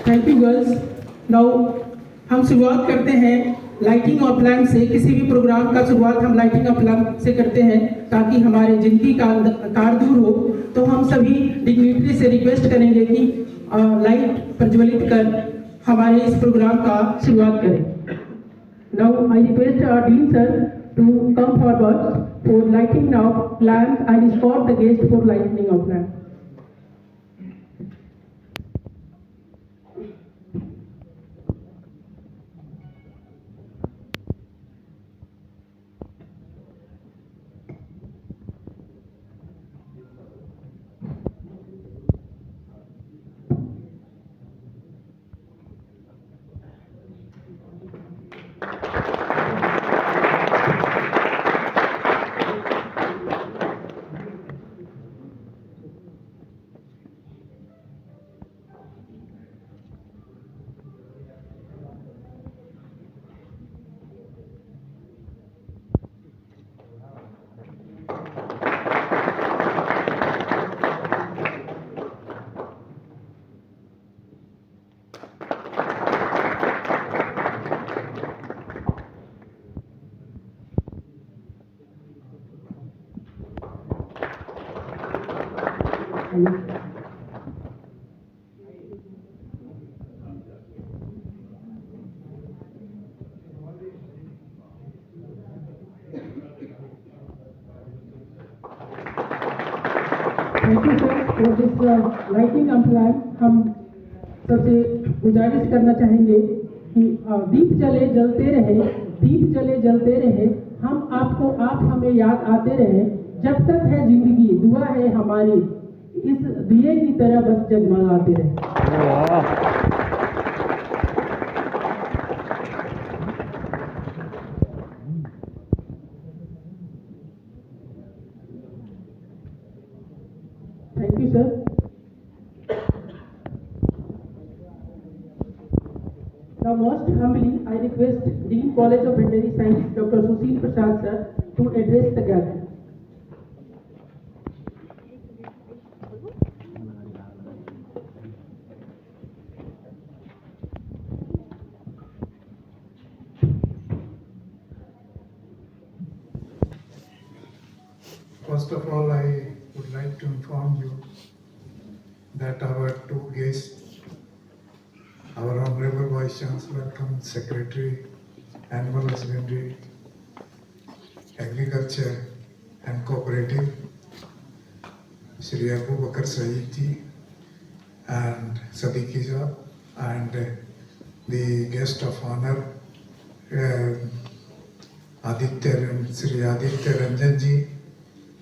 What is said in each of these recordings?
Thank you girls. Now हम शुरुआत करते हैं लाइटिंग ऑफ लैम्प से। किसी भी प्रोग्राम का शुरुआत हम लाइटिंग ऑफ लैम्प से करते हैं ताकि हमारे जिंदगी का अंधकार दूर हो। तो हम सभी डिग्निटरी से रिक्वेस्ट करेंगे कि लाइट प्रज्वलित कर हमारे इस प्रोग्राम का शुरुआत करें। Now I request our dean sir to come forward for lighting of lamp and escort the guest for lighting of lamp. Thank you sir for this lighting अम्प्लाई। हम सबसे गुजारिश करना चाहेंगे कि दीप जले जलते रहे, दीप जले जलते रहे, हम आपको आप हमें याद आते रहे, जब तक है जिंदगी दुआ है हमारी, इस दिए की तरह बस जगमगाते रहे। Thank you sir. Now most humbly I request Dean College of Veterinary Science Dr. Sushil Prasad sir to address the gathering. First of all, I would like to inform you that our two guests, our Honorable Vice Chancellor cum Secretary, Animal Husbandry, Agriculture and Cooperative, Shri Abu Bakr Saeed ji and Sadiqi Saab, and the guest of honor, Shri Aditya Ranjan ji,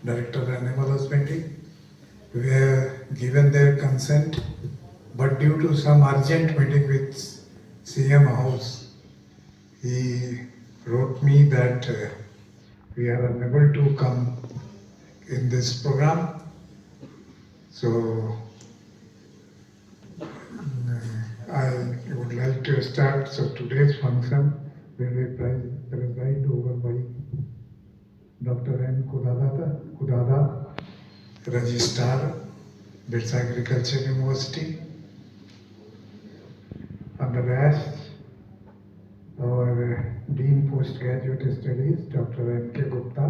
Director of Animal Husbandry, were given their consent, but due to some urgent meeting with CM House, he wrote me that we are unable to come in this program. So I would like to start. So today's function will be presided over by Dr. N. Kudada, Registrar, BITS Agriculture University. On the rest, our Dean Postgraduate Studies, Dr. N. K. Gupta,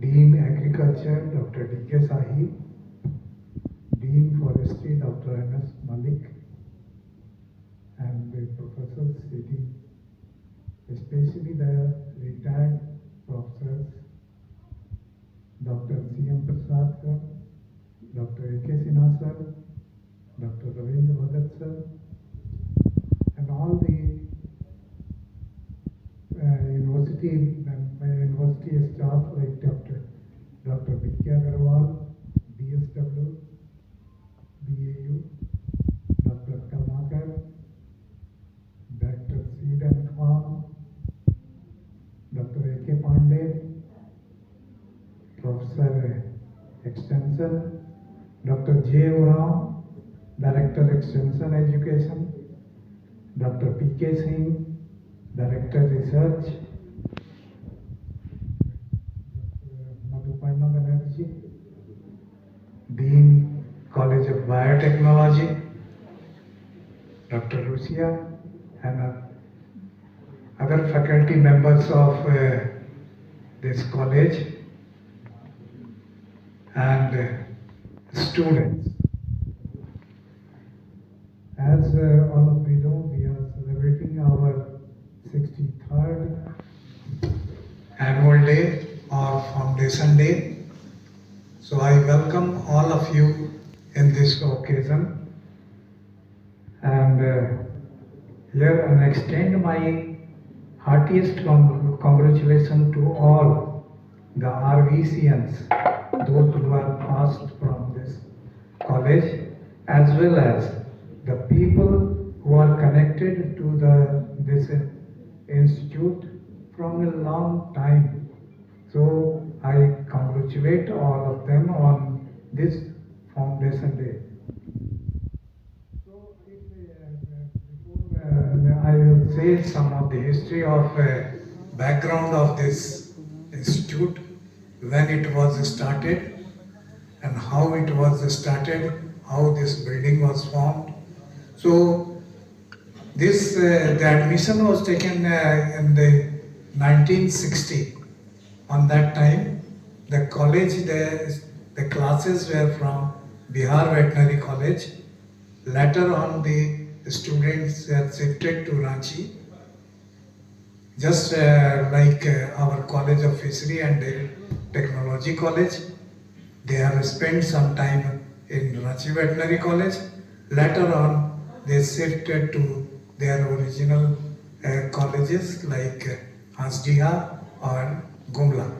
Dean Agriculture, Dr. D. K. Sahi, Dean Forestry, Dr. N. S. Malik, and the professors sitting, especially the retired professors, Dr. C.M. Prasad sir, Dr. A.K. Sinha sir, Dr. Ravindra Bhagat sir, and all the university staff like Dr. B.K. Agarwal, DSW, BAU, Dr. Karmakar, Director Seed and Farm, Dr. A.K. Pandey, Professor Extension, Dr. J. Oraon, Director Extension Education, Dr. P.K. Singh, Director Research, Madhupana Banerjee, Dean College of Biotechnology, Dr. Lucia, and other faculty members of this college, and students. As all of you know, we are celebrating our 63rd annual day or Foundation Day. So I welcome all of you in this occasion, and here and extend my heartiest congratulations to all the RVCians, those who are passed from this college, as well as the people who are connected to this institute from a long time. So I congratulate all of them on this Foundation Day. So before I will say some of the history of background of this institute, when it was started and how it was started, how this building was formed. So this the admission was taken in the 1960. On that time, the college, the classes were from Bihar Veterinary College. Later on, the students were shifted to Ranchi, just like our College of Fishery and Technology College. They have spent some time in Ranchi Veterinary College. Later on, they shifted to their original colleges like Hasdiha or Gumla.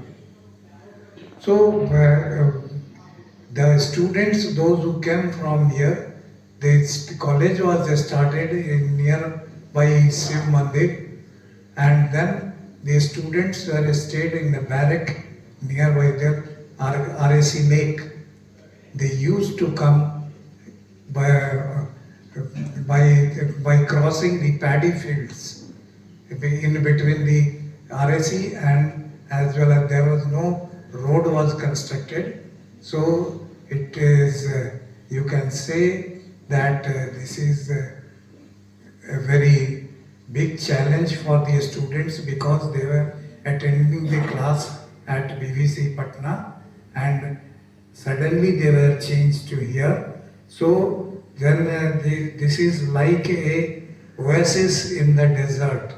So the students, those who came from here, the college was started in nearby Shiv Mandir, and then the students were stayed in the barrack nearby the RAC lake. They used to come by crossing the paddy fields in between the RAC, and as well as there was no road was constructed. So it is, you can say that this is a very big challenge for the students, because they were attending the class at BVC Patna and suddenly they were changed to here. So then this is like a oasis in the desert,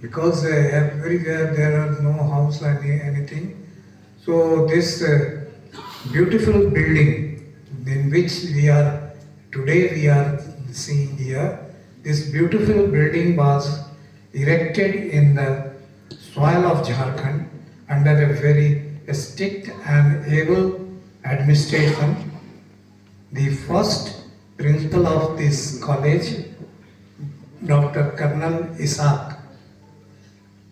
because everywhere there are no house or anything. So this beautiful building in which we are seeing here, this beautiful building was erected in the soil of Jharkhand under a very strict and able administration. The first principal of this college, Dr. Colonel Ishaq.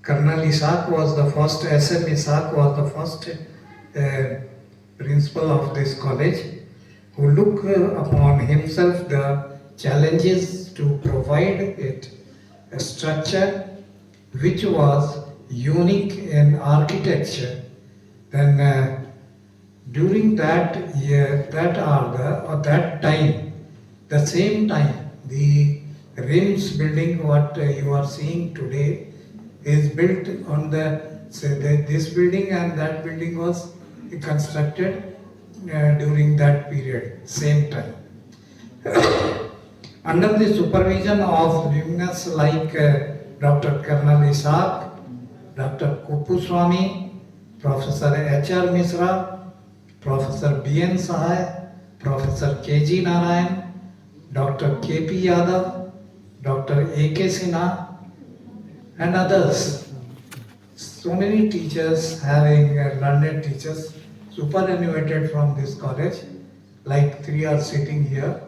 Colonel Ishaq was the first, SM Ishaq was the first principal of this college, who looked upon himself the challenges to provide it a structure which was unique in architecture. Then during that year, that time, the same time, the RIMS building, what you are seeing today, is built on this building, and that building was constructed during that period, same time. Under the supervision of luminaries like Dr. Colonel Ishaq, Dr. Kuppuswamy, Professor H.R. Misra, Professor B.N. Sahai, Professor K.G. Narayan, Dr. K.P. Yadav, Dr. A.K. Sinha, and others. So many teachers, having learned teachers, superannuated from this college, like three are sitting here,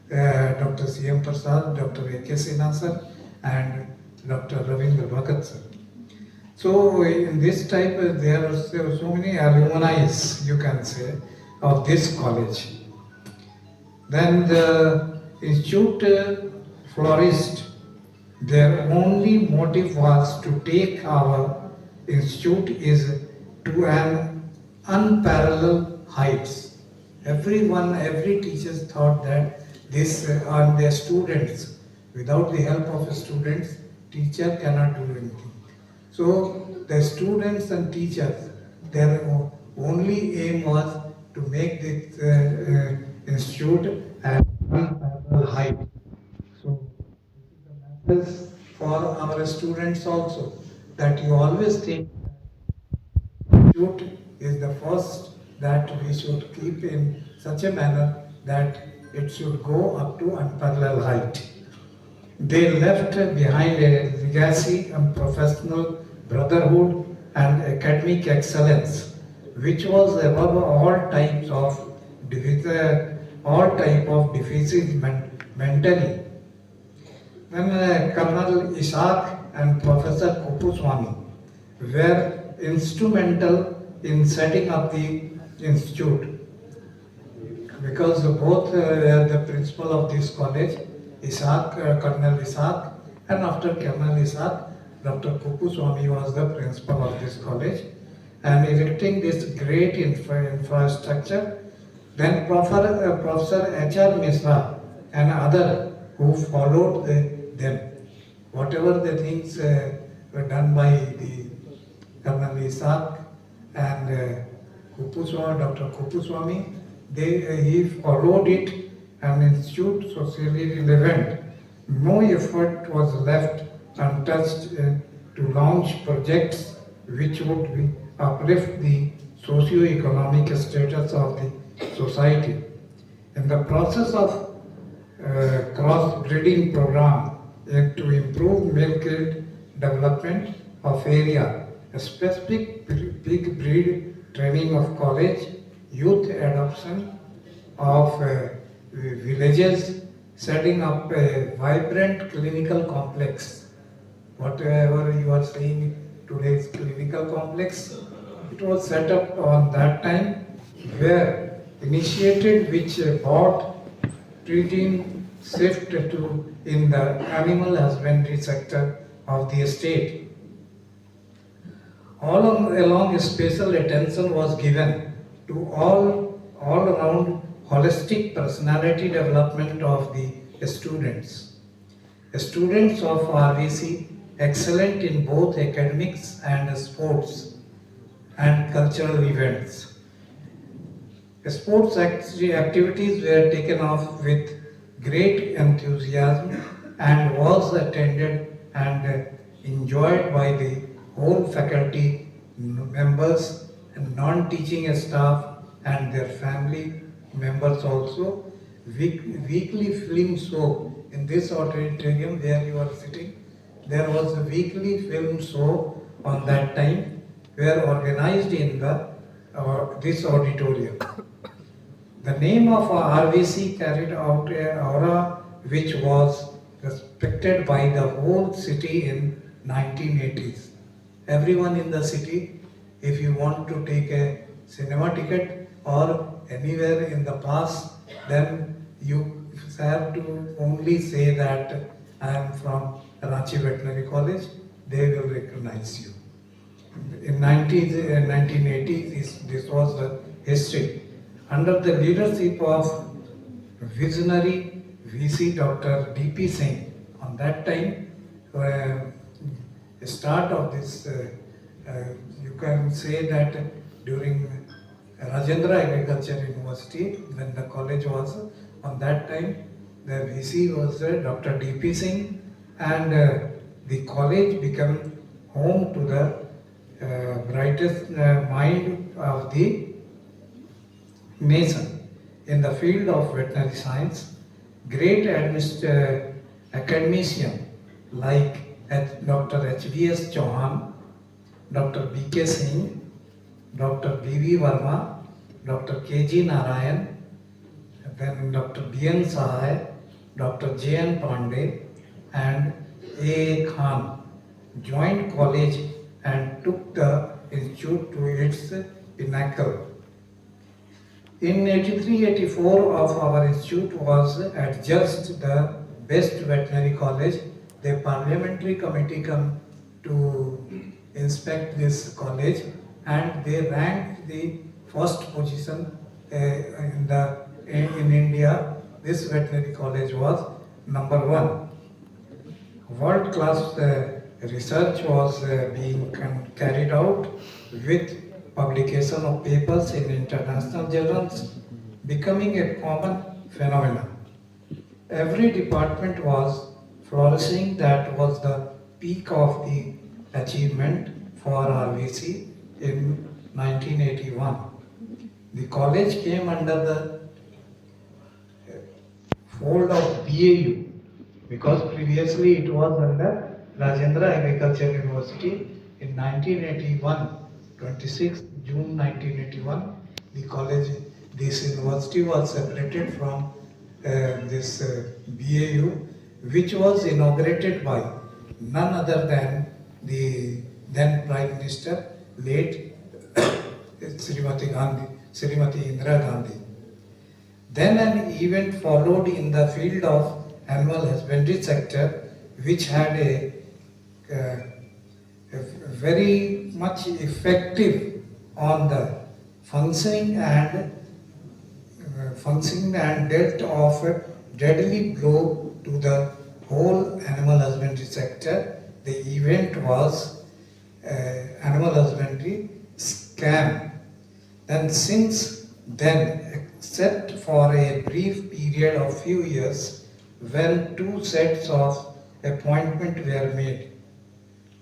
Dr. C.M. Prasad, Dr. A.K. Sinha sir, and Dr. Ravindra Bhagat sir. So in this type, there are so many alumni, you can say, of this college. Then the institute flourished. Their only motive was to take our institute is to an unparalleled heights. Every teacher thought that this on the students. Without the help of students, teacher cannot do anything. So the students and teachers, their only aim was to make this institute at unparalleled height. So this is for our students also, that you always think institute is the first that we should keep in such a manner that it should go up to unparalleled height. They left behind a legacy of professional brotherhood and academic excellence, which was above all type of deficits mentally. Then Colonel Ishaq and Professor Kupuswamy were instrumental in setting up the institute, because both were the principal of this college, Colonel Ishaq, and after Colonel Ishaq, Dr. Kupuswamy was the principal of this college, and erecting this great infrastructure. Then Professor H.R. Misra and other who followed them. Whatever the things were done by the Colonel Ishaq and Dr. Kupuswamy, he followed it, and institute socially relevant. No effort was left untouched to launch projects which would uplift the socio-economic status of the society. In the process of cross-breeding program to improve milk yield development of area, a specific pig breed training of college, youth adoption of villages, setting up a vibrant clinical complex. Whatever you are saying today's clinical complex, it was set up on that time, where initiated which brought treating shift to in the animal husbandry sector of the state. All along special attention was given to all around holistic personality development of the students. Students of RVC excellent in both academics and sports and cultural events. Sports activities were taken off with great enthusiasm and was attended and enjoyed by the whole faculty members and non-teaching staff and their family members also. Weekly film show in this auditorium where you are sitting, there was a weekly film show on that time, were organized in this auditorium. The name of RVC carried out a aura which was respected by the whole city in 1980s. Everyone in the city, if you want to take a cinema ticket or anywhere in the past, then you have to only say that I am from Ranchi Veterinary College, they will recognize you. In 1980s, this was the history. Under the leadership of visionary VC Dr. D.P. Singh, on that time, the start of this, you can say that during Rajendra Agriculture University, when the college was, on that time, the VC was Dr. D.P. Singh, and the college became home to the brightest mind of the nation in the field of veterinary science. Great academician like Dr. H.V.S. Chauhan, Dr. B.K. Singh, Dr. B.V. Verma, Dr. K.G. Narayan, then Dr. B.N. Sahai, Dr. J.N. Pandey, and A. Khan joined college and took the institute to its pinnacle. In 83-84 of our institute was adjudged the best veterinary college. The parliamentary committee come to inspect this college, and they ranked the first position in India this veterinary college was number one. World class research was being carried out with publication of papers in international journals, becoming a common phenomenon. Every department was flourishing. That was the peak of the achievement for RVC in 1981. The college came under the fold of BAU because previously it was under Rajendra Agriculture University. In 1981, 26 June 1981, the college, this university was separated from this BAU, which was inaugurated by none other than the then Prime Minister, late Srimati Indira Gandhi. Then an event followed in the field of animal husbandry sector, which had a very much effective on the functioning and dealt of a deadly blow to the whole animal husbandry sector. The event was animal husbandry scam. And since then, except for a brief period of few years when two sets of appointment were made,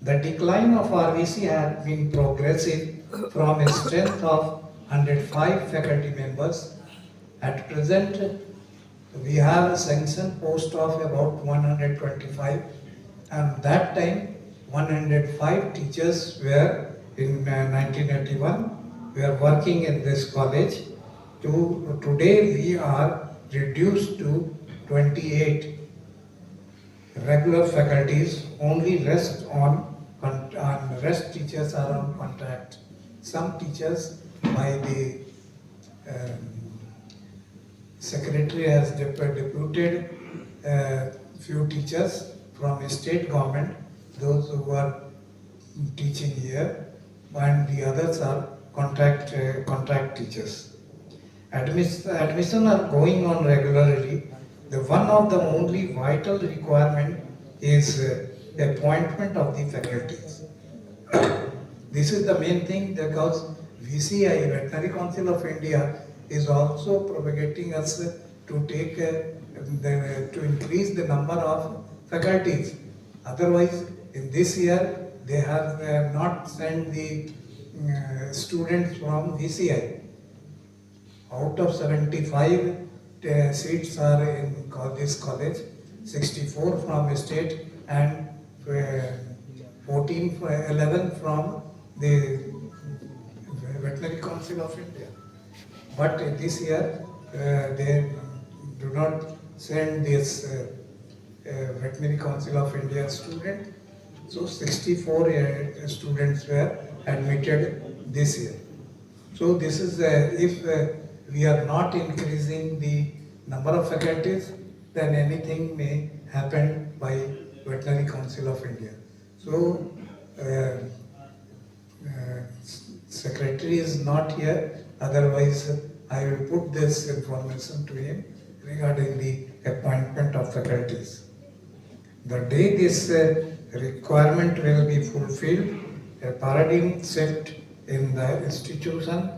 the decline of RVC had been progressive from a strength of 105 faculty members. At present, we have a sanctioned post of about 125, and that time 105 teachers were in 1981 were working in this college. Today we are reduced to 28 regular faculties. Only rest rest teachers are on contract. Some teachers by the secretary has deputed few teachers from state government, those who are teaching here, and the others are contract teachers. Admission are going on regularly. The one of the only vital requirement is appointment of the faculties. This is the main thing, because VCI, Veterinary Council of India, is also propagating us to take to increase the number of faculties. Otherwise, in this year they have not sent the students from VCI. Out of 75 seats are in this college, 64 from state and 11 from the Veterinary Council of India. But this year they do not send this Veterinary Council of India student. So 64 students were admitted this year. So this is if we are not increasing the number of faculties, then anything may happen by Veterinary Council of India. So secretary is not here, otherwise I will put this information to him regarding the appointment of faculties. The day this requirement will be fulfilled, a paradigm shift in the institution,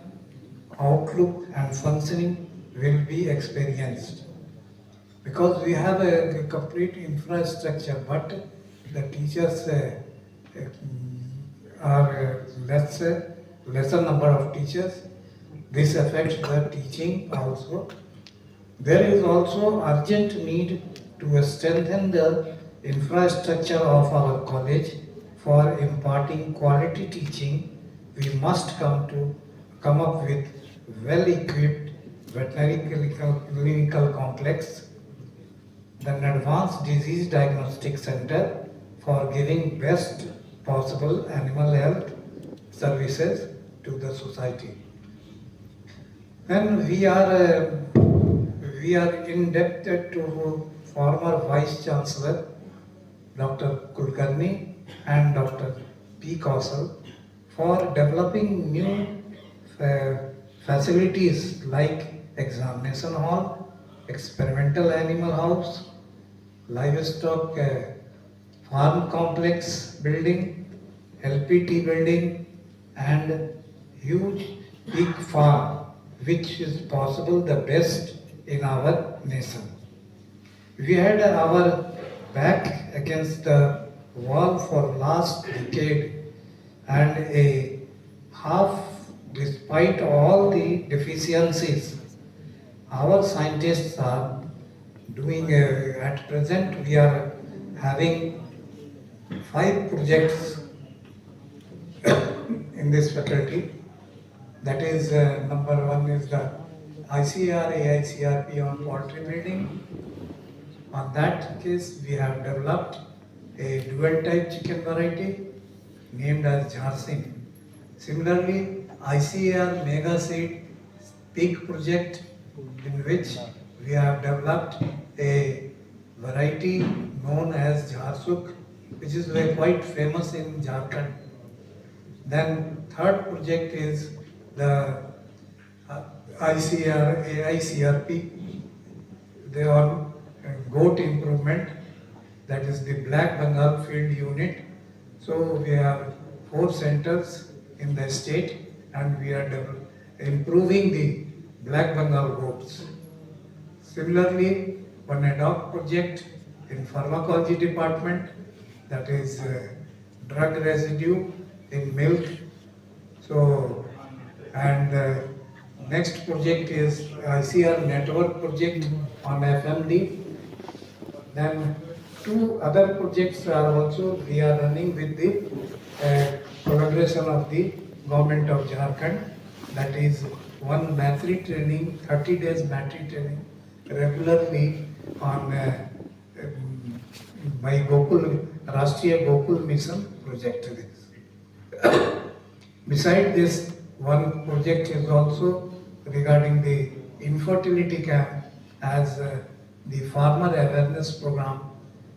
outlook and functioning will be experienced. Because we have a complete infrastructure, but the teachers are lesser number of teachers. This affects the teaching also. There is also urgent need to strengthen the infrastructure of our college. For imparting quality teaching, we must come up with well-equipped veterinary clinical complex, an advanced disease diagnostic center for giving best possible animal health services to the society. And we are indebted to former Vice Chancellor Dr. Kulkarni and Dr. P. Kausal for developing new facilities like examination hall, experimental animal house, livestock farm complex building, LPT building, and huge pig farm, which is possible the best in our nation. We had our back against the wall for last decade, and a half, despite all the deficiencies, our scientists are doing, at present we are having 5 projects in this faculty. That is, number one is the ICR, AICRP on poultry breeding. On that case, we have developed a dual type chicken variety named as Jharsin. Similarly, ICAR Mega Seed Pig project, in which we have developed a variety known as Jharsuk, which is quite famous in Jharkhand. Then third project is the ICR, AICRP, they are goat improvement, that is the Black Bengal Field Unit. So we have 4 centers in the state, and we are improving the Black Bengal goats. Similarly, one ad hoc project in pharmacology department, that is drug residue in milk. So, and next project is ICR network project on FMD. Then 2 other projects are also we are running with the collaboration of the government of Jharkhand. That is one battery training, 30 days battery training regularly on by Gokul, Rashtriya Gokul Mission project. Beside this, one project is also regarding the infertility camp as the farmer awareness program.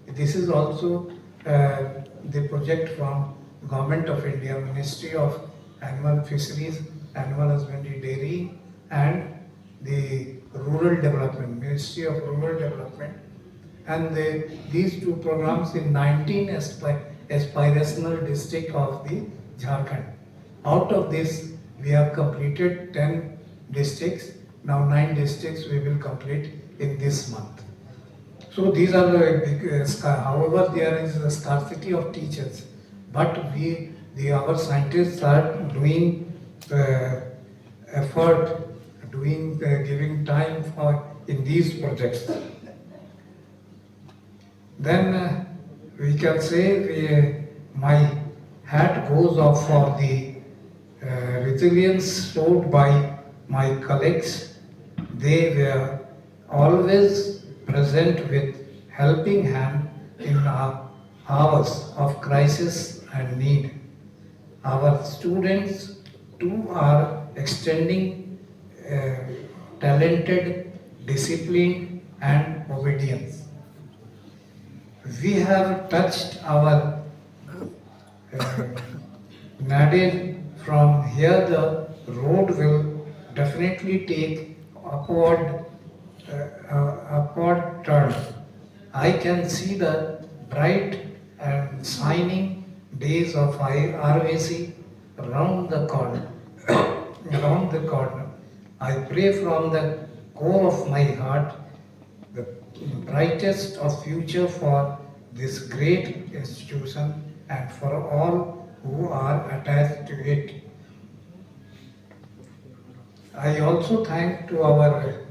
This is also the project from Government of India, Ministry of Animal Fisheries, Animal Husbandry, Dairy, and the Rural Development, Ministry of Rural Development. And these 2 programs in 19 aspirational districts of the Jharkhand. Out of this, we have completed 10 districts. Now 9 districts we will complete in this month. So these are the big, however, there is a scarcity of teachers, but our scientists are doing effort, giving time in these projects. Then we can say my hat goes off for the resilience showed by my colleagues. They were always present with helping hand in our hours of crisis and need. Our students too are extending talented, discipline, and obedience. We have touched our nadir. From here the road will definitely take upward turn. I can see the bright and shining days of RVC around the corner. Around the corner. I pray from the core of my heart the brightest of future for this great institution and for all who are attached to it. I also thank to our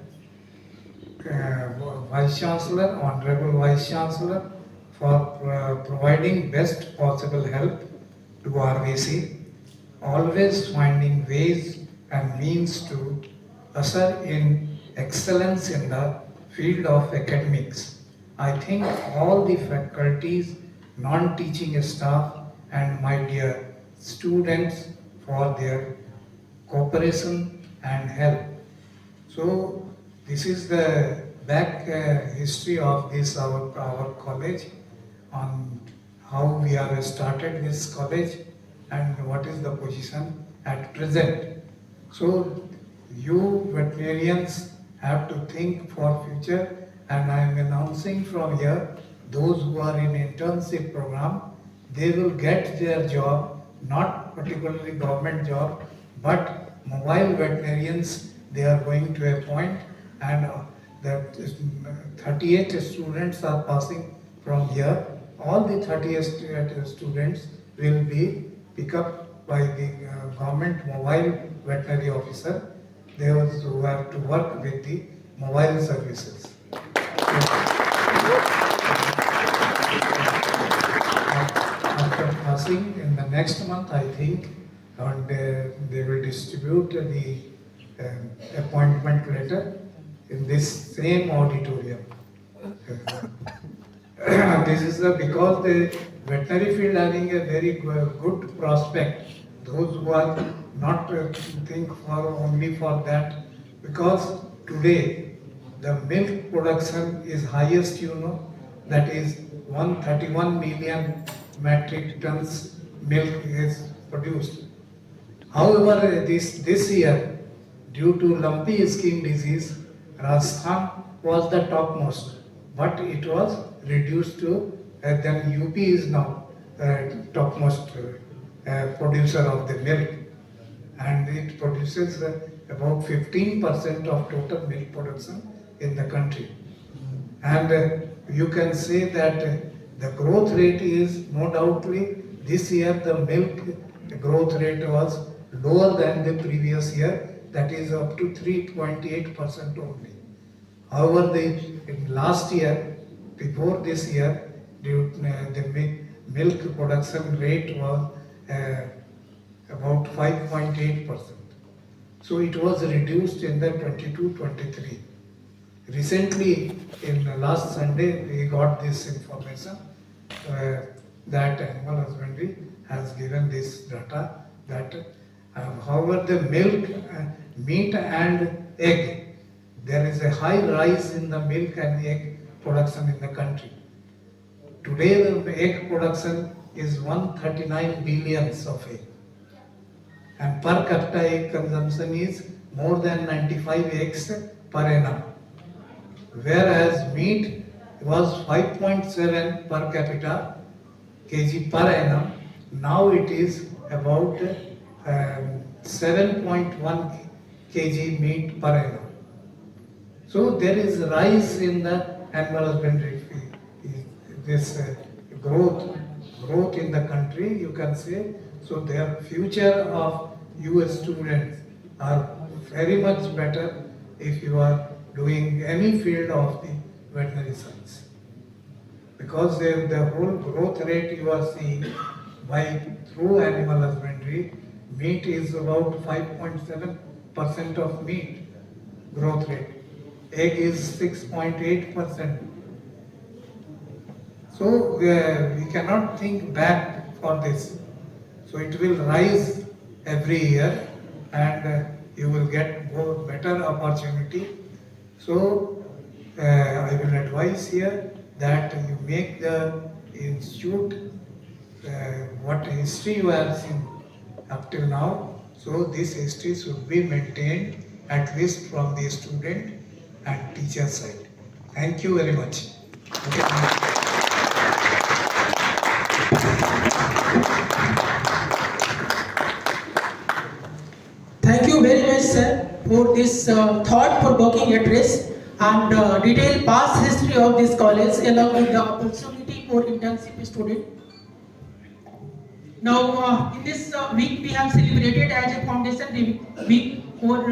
Vice Chancellor, Honorable Vice Chancellor, for providing best possible help to RVC, always finding ways and means to usher in excellence in the field of academics. I thank all the faculties, non-teaching staff, and my dear students for their cooperation and help. So this is the back history of this our college, on how we have started this college and what is the position at present. So you veterinarians have to think for future, and I am announcing from here, those who are in internship program, they will get their job, not particularly government job, but mobile veterinarians they are going to appoint, and the 38 students are passing from here. All the 38 students will be picked up by the government mobile veterinary officer. They also have to work with the mobile services. After passing in the next month, I think, and they will distribute the appointment letter in this same auditorium. This is because the veterinary field having a very good prospect. Those who are not think for only for that, because today the milk production is highest, that is 131 million metric tons milk is produced. However, this year, due to lumpy skin disease, Rajasthan was the topmost, but it was reduced to, then UP is now topmost producer of the milk, and it produces about 15% of total milk production in the country. And you can say that the growth rate is no doubtly this year the milk growth rate was lower than the previous year, that is up to 3.8% only. However, in last year, before this year, the milk production rate was about 5.8%. So it was reduced in the 22-23. Recently, in last Sunday, we got this information that Animal Husbandry has given this data that however the milk, meat and egg, there is a high rise in the milk and egg production in the country. Today the egg production is 139 billions of egg, and per capita egg consumption is more than 95 eggs per annum, whereas meat was 5.7 per capita kg per annum. Now it is about 7.1 kg meat per annum. So there is a rise in the animal husbandry field. This growth in the country, you can say. So their future of US students are very much better if you are doing any field of the veterinary science. Because the whole growth rate you are seeing through animal husbandry, meat is about 5.7% of meat growth rate. Egg is 6.8%. So we cannot think back for this. So it will rise every year, and you will get more better opportunity. So I will advise here that you make the institute what history you have seen up till now. So this history should be maintained at least from the student and teacher side. Thank you very much. Thank you very much, sir, for this thought-provoking address and detailed past history of this college, along with the opportunity for internship student. Now, in this week, we have celebrated as a foundation week for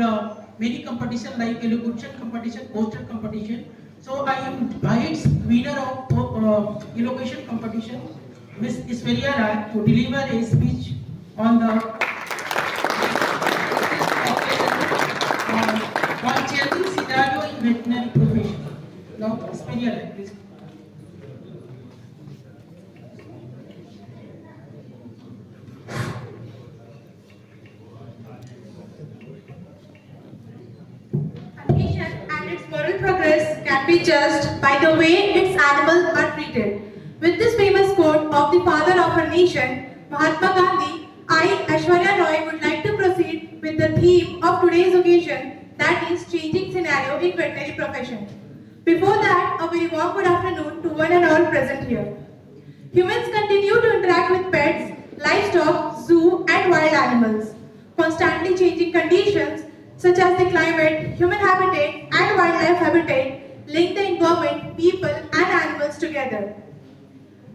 many competition like elocution competition, poster competition. So I invite winner of elocution competition, Ms. Iswaria Rai, to deliver a speech on the on changing scenario in veterinary profession. Now, Iswaria Rai, please. A nation and its moral progress can be judged by the way its animals are treated. With this famous quote of the father of our nation, Mahatma Gandhi, I, Aishwarya Roy, would like to proceed with the theme of today's occasion, that is changing scenario in veterinary profession. Before that, a very warm good afternoon to one and all present here. Humans continue to interact with pets, livestock, zoo and wild animals. Constantly changing conditions such as the climate, human habitat and wildlife habitat link the environment, people and animals together.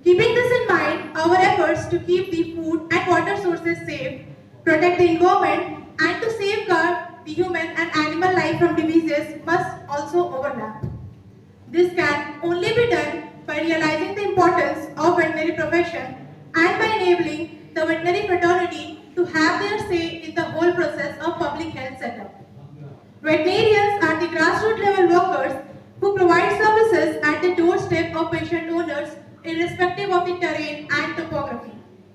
Keeping this in mind, our efforts to keep the food and water sources safe, protect the environment and to safeguard the human and animal life from diseases must also overlap. This can only be done by realizing the importance of veterinary profession and by enabling the veterinary fraternity to have their say in the whole process of public health setup. Veterinarians are the grassroots level workers who provide services at the doorstep of patient owners irrespective of the terrain and topography.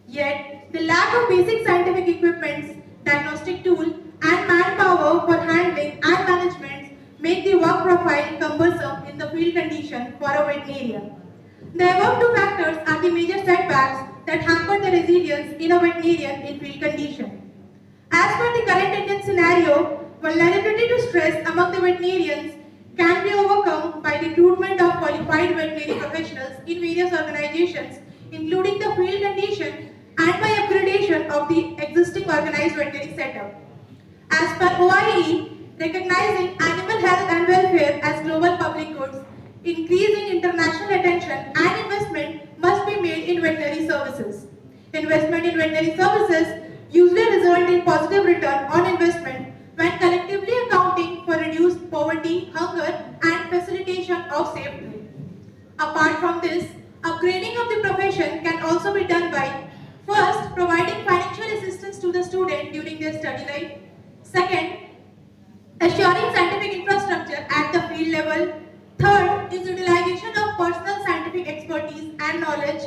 Yet, the lack of basic scientific equipments, diagnostic tool and manpower for handling and management make the work profile cumbersome in the field condition for a veterinarian. The above two factors are the major setbacks that hamper the resilience in a veterinarian in field condition. As per the current Indian scenario, vulnerability to stress among the veterinarians can be overcome by recruitment of qualified veterinary professionals in various organizations, including the field condition and by upgradation of the existing organized veterinary setup. As per OIE, recognizing animal health and welfare as global public goods, increasing international attention and investment must be made in veterinary services. Investment in veterinary services usually result in positive return on investment when collectively accounting for reduced poverty, hunger and facilitation of safe trade. Apart from this, upgrading of the profession can also be done by first, providing financial assistance to the student during their study life. Second, assuring scientific infrastructure at the field level. Third is utilization of personal scientific expertise and knowledge.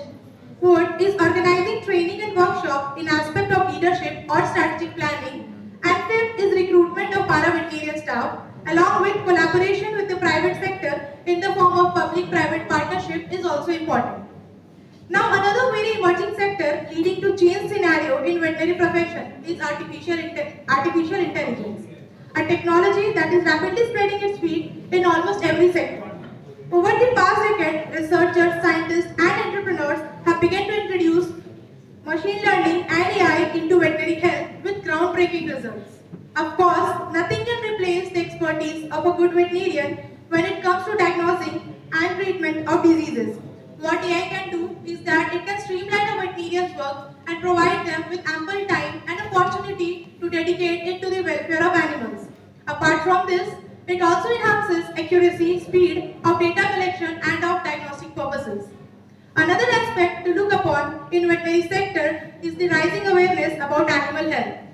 Fourth is organizing training and workshop in aspect of leadership or strategic planning. And fifth is recruitment of para-veterinarian staff along with collaboration with the private sector in the form of public-private partnership is also important. Now another very emerging sector leading to change scenario in veterinary profession is artificial intelligence, a technology that is rapidly spreading its feet in almost every sector. Over the past decade, researchers, scientists and entrepreneurs have begun to introduce machine learning and AI into veterinary health with groundbreaking results. Of course, nothing can replace the expertise of a good veterinarian when it comes to diagnosing and treatment of diseases. What AI can do is that it can streamline a veterinarian's work and provide them with ample time and opportunity to dedicate it to the welfare of animals. Apart from this, it also enhances accuracy, speed of data collection and of diagnostic purposes. Another aspect to look upon in veterinary sector is the rising awareness about animal health.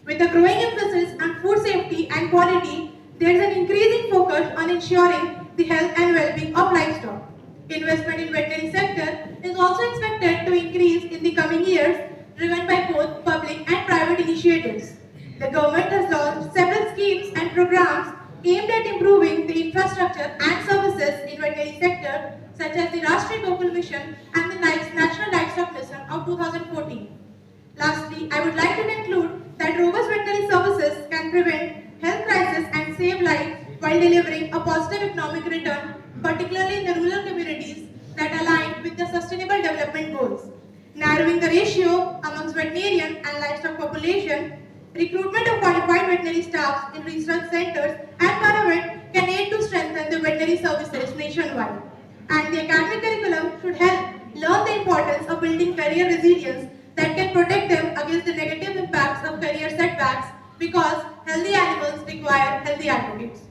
With a growing emphasis on food safety and quality, there is an increasing focus on ensuring the health and well-being of livestock. Investment in veterinary sector is also expected to increase in the coming years, driven by both public and private initiatives. The government has launched several schemes and programs aimed at improving the infrastructure and services in veterinary sector, such as the Rashtriya Gokul Mission and the National Livestock Mission of 2014. Lastly, I would like to conclude that robust veterinary services can prevent health crises and save lives while delivering a positive economic return, particularly in the rural communities that align with the Sustainable Development Goals. Narrowing the ratio amongst veterinarian and livestock population, recruitment of qualified veterinary staff in research centers and paravet can aid to strengthen the veterinary services nationwide. And the academic curriculum should help learn the importance of building career resilience that can protect them against the negative impacts of career setbacks because healthy animals require healthy advocates.